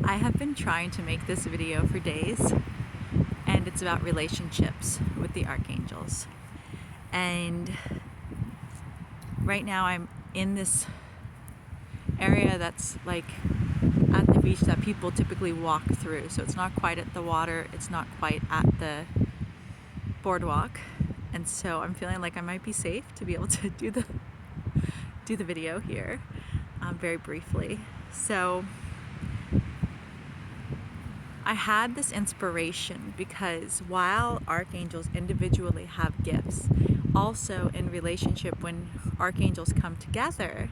I have been trying to make this video for days, and it's about relationships with the archangels. And right now I'm in this area that's like at the beach that people typically walk through. So it's not quite at the water, it's not quite at the boardwalk. And so I'm feeling like I might be safe to be able to do the video here very briefly. So I had this inspiration because while archangels individually have gifts, also in relationship, when archangels come together,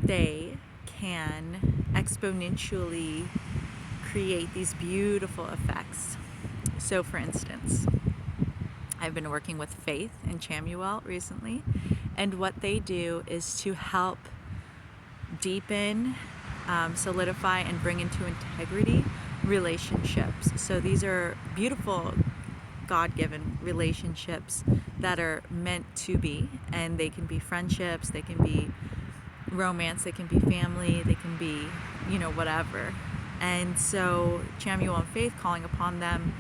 they can exponentially create these beautiful effects. So for instance, I've been working with Faith and Chamuel recently, and what they do is to help deepen, solidify, and bring into integrity relationships. So these are beautiful God-given relationships that are meant to be, and they can be friendships, they can be romance, they can be family, they can be, whatever. And so Chamuel and Faith, calling upon them,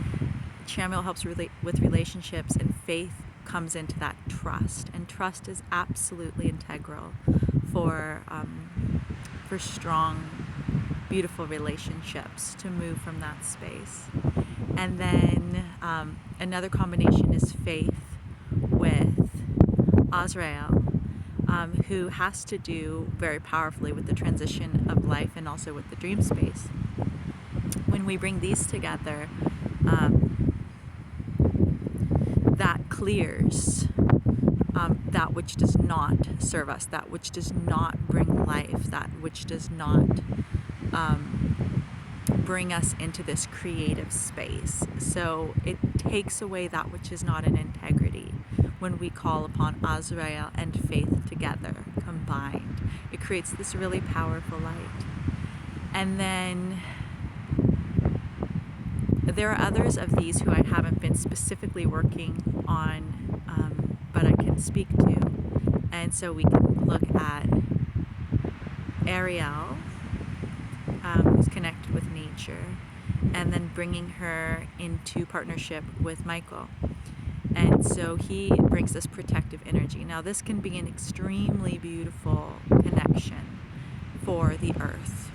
Chamuel helps with relationships, and Faith comes into that trust. And trust is absolutely integral for strong, beautiful relationships to move from that space. And then another combination is Faith with Azrael, who has to do very powerfully with the transition of life and also with the dream space. When we bring these together, that clears that which does not serve us, that which does not bring life, that which does not bring us into this creative space. So it takes away that which is not in integrity. When we call upon Azrael and Faith together, combined, it creates this really powerful light. And then there are others of these who I haven't been specifically working on, but I can speak to. And so we can look at Ariel, who's connected with nature, and then bringing her into partnership with Michael. And so he brings this protective energy. Now this can be an extremely beautiful connection for the earth,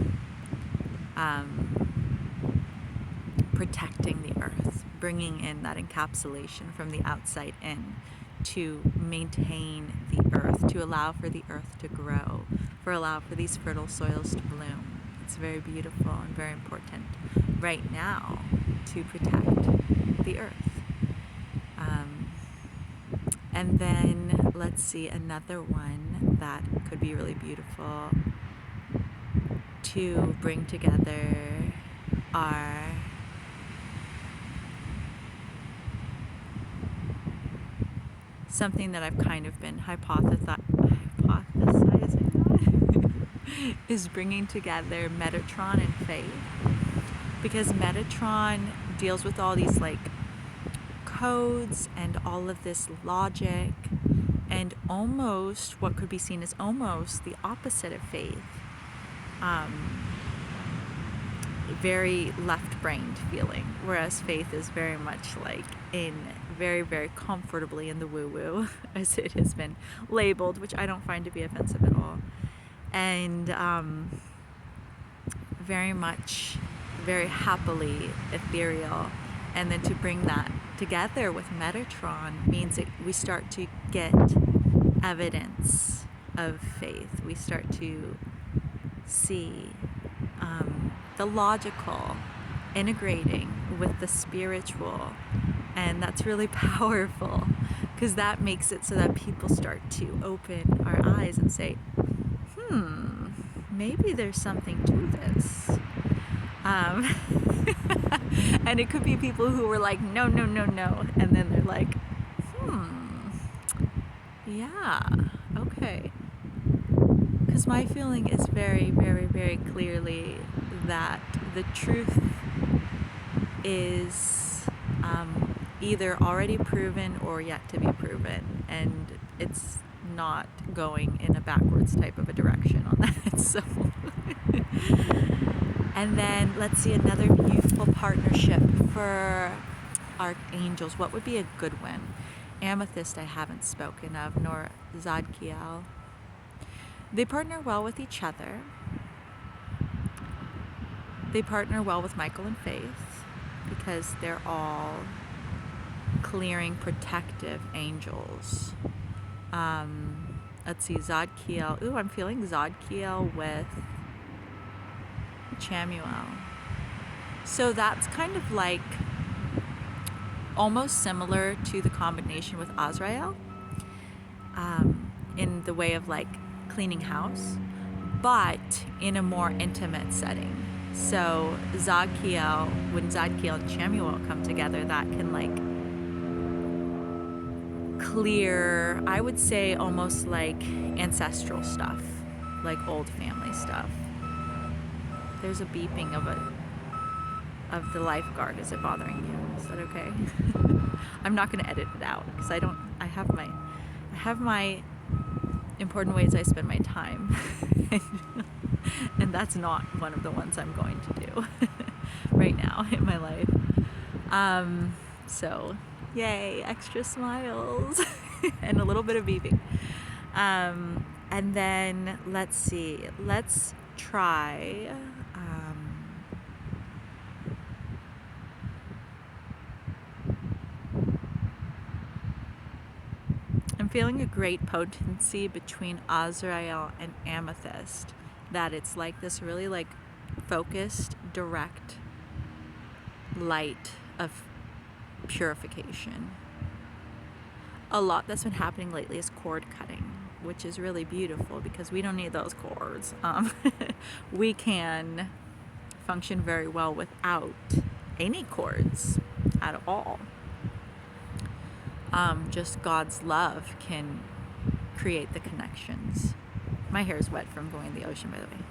protecting the earth, bringing in that encapsulation from the outside in to maintain the earth, to allow for the earth to grow, allow for these fertile soils to bloom. It's very beautiful and very important right now to protect the earth. And then let's see, another one that could be really beautiful to bring together are something that I've kind of been hypothesizing on is bringing together Metatron and Faith, because Metatron deals with all these like codes and all of this logic, and almost what could be seen as almost the opposite of Faith, very left-brained feeling, whereas Faith is very much like in very, very comfortably in the woo-woo, as it has been labeled, which I don't find to be offensive at all, and very much, very happily ethereal. And then to bring that together with Metatron means that we start to get evidence of Faith. We start to see the logical integrating with the spiritual. And that's really powerful, because that makes it so that people start to open our eyes and say, maybe there's something to this. And it could be people who were like, no. And then they're like, yeah, okay. Because my feeling is very, very, very clearly that the truth is either already proven or yet to be proven. And it's not going in a backwards type of a direction on that. So And then let's see another beautiful partnership for archangels. What would be a good one? Amethyst I haven't spoken of, nor Zadkiel. They partner well with each other. They partner well with Michael and Faith because they're all clearing protective angels. Let's see, Zadkiel. Ooh, I'm feeling Zadkiel with Chamuel. So that's kind of like almost similar to the combination with Azrael, in the way of like cleaning house, but in a more intimate setting. So Zadkiel, when Zadkiel and Chamuel come together, that can like clear, I would say almost like ancestral stuff, like old family stuff. There's a beeping of the lifeguard. Is it bothering you? Is that okay? I'm not going to edit it out because I have my important ways I spend my time. And that's not one of the ones I'm going to do right now in my life. So yay, extra smiles and a little bit of beeping. And then let's see, let's try I'm feeling a great potency between Azrael and Amethyst, that it's like this really like focused, direct light of purification. A lot that's been happening lately is cord cutting, which is really beautiful because we don't need those cords. We can function very well without any cords at all. Just God's love can create the connections. My hair is wet from going to the ocean, by the way.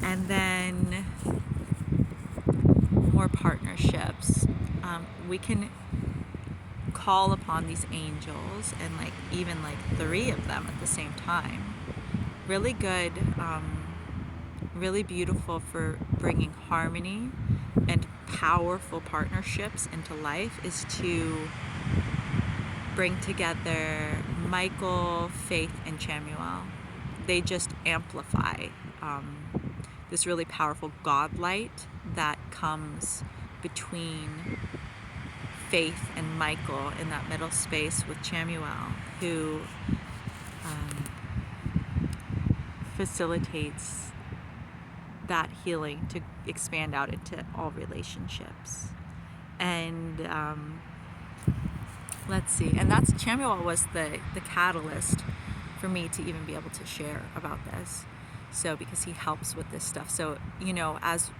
And then more partnerships. We can call upon these angels and like even like 3 of them at the same time. Really good, really beautiful for bringing harmony and powerful partnerships into life is to bring together Michael, Faith, and Chamuel. They just amplify this really powerful God light that comes between Faith and Michael in that middle space with Chamuel, who facilitates that healing to expand out into all relationships. And let's see, and that's Chamuel was the catalyst for me to even be able to share about this. So because he helps with this stuff. So, you know, as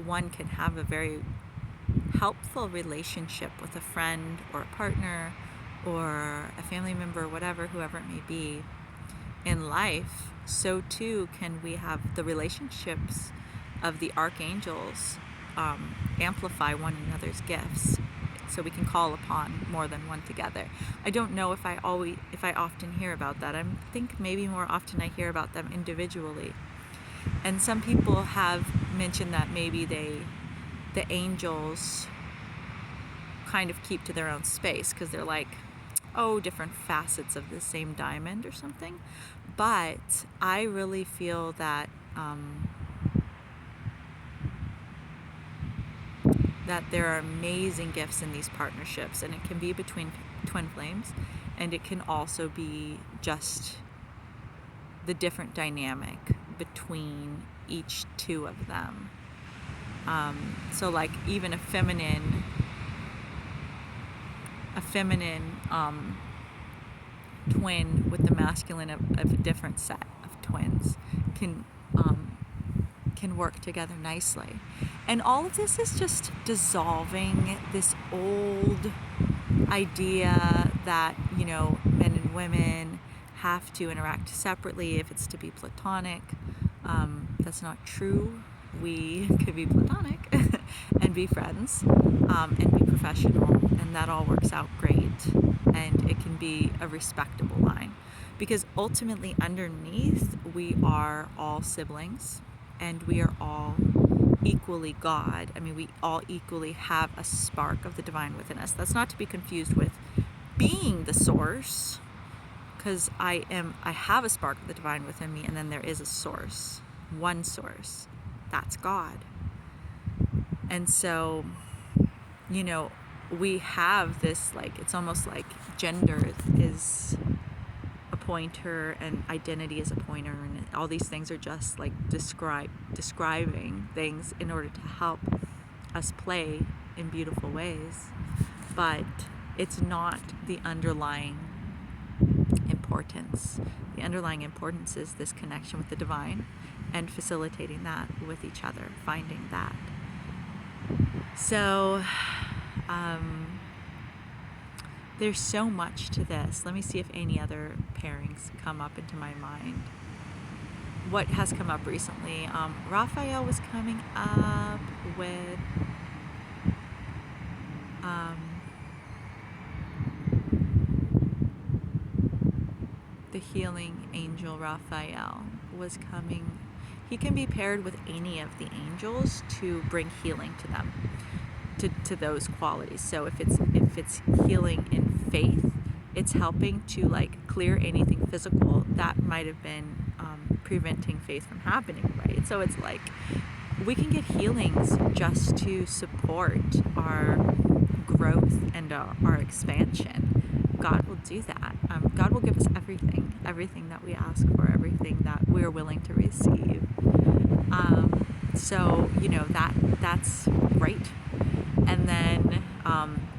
one can have a very helpful relationship with a friend or a partner or a family member, whatever, whoever it may be in life, so too can we have the relationships of the archangels amplify one another's gifts, so we can call upon more than one together. I don't know if I often hear about that. I think maybe more often I hear about them individually. And some people have mentioned that maybe the angels kind of keep to their own space because they're like, different facets of the same diamond or something. But I really feel that that there are amazing gifts in these partnerships, and it can be between twin flames, and it can also be just the different dynamic between each 2 of them. So like even a feminine twin with the masculine of a different set of twins can work together nicely. And all of this is just dissolving this old idea that, you know, men and women have to interact separately if it's to be platonic. That's not true. We could be platonic and be friends and be professional, and that all works out great, and it can be a respectable line, because ultimately underneath we are all siblings. and we are all equally God. I mean, we all equally have a spark of the divine within us. That's not to be confused with being the source, because I have a spark of the divine within me, and then there is a source, one source, that's God. And so, we have this, like, it's almost like gender is a pointer and identity is a pointer, and all these things are just like describing things in order to help us play in beautiful ways. But it's not the underlying importance. The underlying importance is this connection with the divine and facilitating that with each other, finding that. So there's so much to this. Let me see if any other pairings come up into my mind. What has come up recently? Raphael was coming up with the healing angel. Raphael was coming. He can be paired with any of the angels to bring healing to them, to those qualities. So if it's healing in faith, it's helping to like clear anything physical that might have been preventing faith from happening, right? So it's like we can get healings just to support our growth and our expansion. God will do that. God will give us everything that we ask for, everything that we're willing to receive. So that's great. And then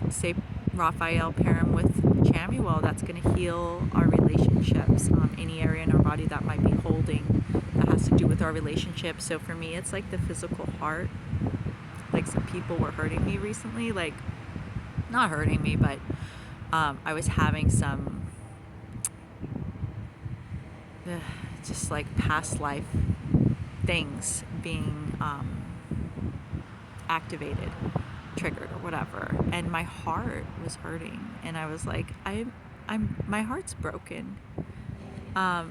say Raphael pair him with Chamuel, that's going to heal our relationships, any area in our body that might be holding, that has to do with our relationship. So for me, it's like the physical heart. Like some people were hurting me recently, like not hurting me, but I was having some just like past life things being activated, triggered, or whatever, and my heart was hurting, and I was like, my heart's broken.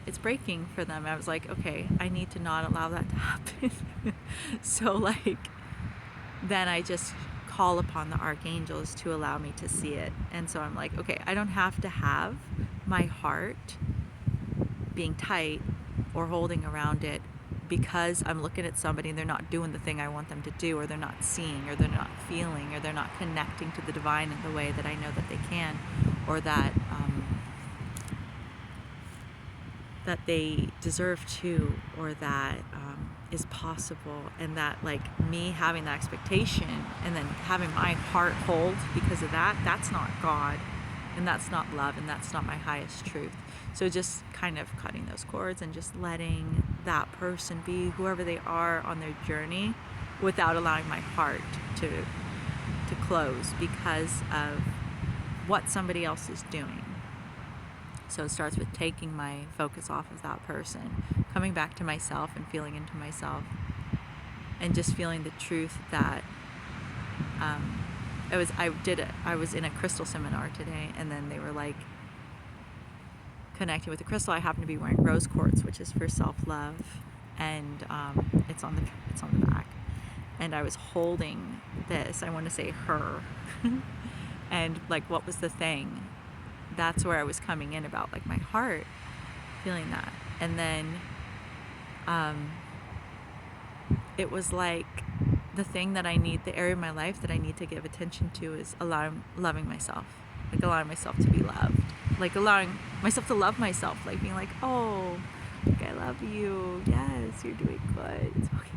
It's breaking for them. I was like, okay, I need to not allow that to happen. So like, then I just call upon the archangels to allow me to see it. And so I'm like, okay, I don't have to have my heart being tight or holding around it because I'm looking at somebody and they're not doing the thing I want them to do, or they're not seeing, or they're not feeling, or they're not connecting to the divine in the way that I know that they can, or that they deserve to, or that is possible. And that like me having that expectation and then having my heart hold because of that, that's not God, and that's not love, and that's not my highest truth. So just kind of cutting those cords and just letting that person be whoever they are on their journey without allowing my heart to close because of what somebody else is doing. So it starts with taking my focus off of that person, coming back to myself and feeling into myself, and just feeling the truth that I was in a crystal seminar today, and then they were like connecting with the crystal. I happen to be wearing rose quartz, which is for self-love, and it's on the back, and I was holding this, I want to say her, and like, what was the thing? That's where I was coming in about like my heart feeling that. And then it was like the thing that I need, the area of my life that I need to give attention to is loving myself, like allowing myself to be loved, like allowing myself to love myself, like being like, oh, like, I love you, yes, you're doing good, it's okay.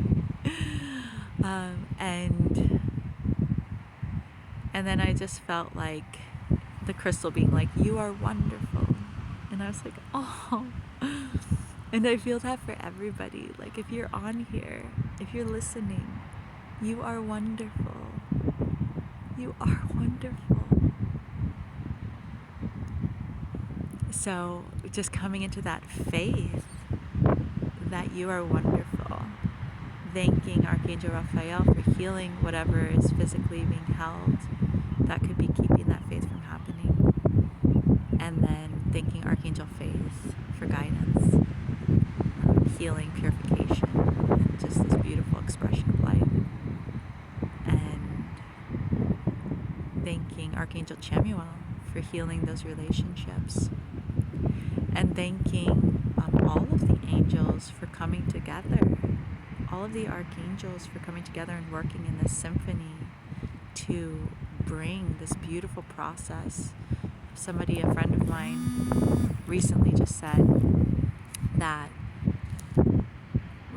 And then I just felt like the crystal being like, you are wonderful. And I was like, oh. And I feel that for everybody. Like, if you're on here, if you're listening, you are wonderful. You are wonderful. So just coming into that faith that you are wonderful. Thanking Archangel Raphael for healing whatever is physically being held that could be keeping that faith from happening. And then thanking Archangel Faith for guidance, healing, purification, and just Archangel Chamuel for healing those relationships, and thanking all of the angels for coming together, all of the archangels for coming together and working in this symphony to bring this beautiful process. Somebody, a friend of mine, recently just said that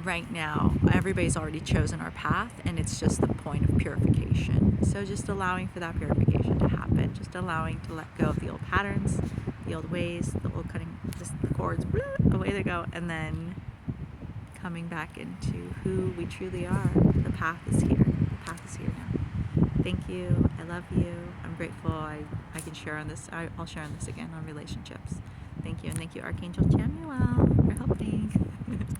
right now everybody's already chosen our path, and it's just the point of purification. So just allowing for that purification to happen, just allowing to let go of the old patterns, the old ways, the old cutting, just the cords, away they go, and then coming back into who we truly are. The path is here. The path is here now. Thank you. I love you. I'm grateful I can share on this. I'll share on this again on relationships. Thank you, and thank you, Archangel Chamuel, for helping.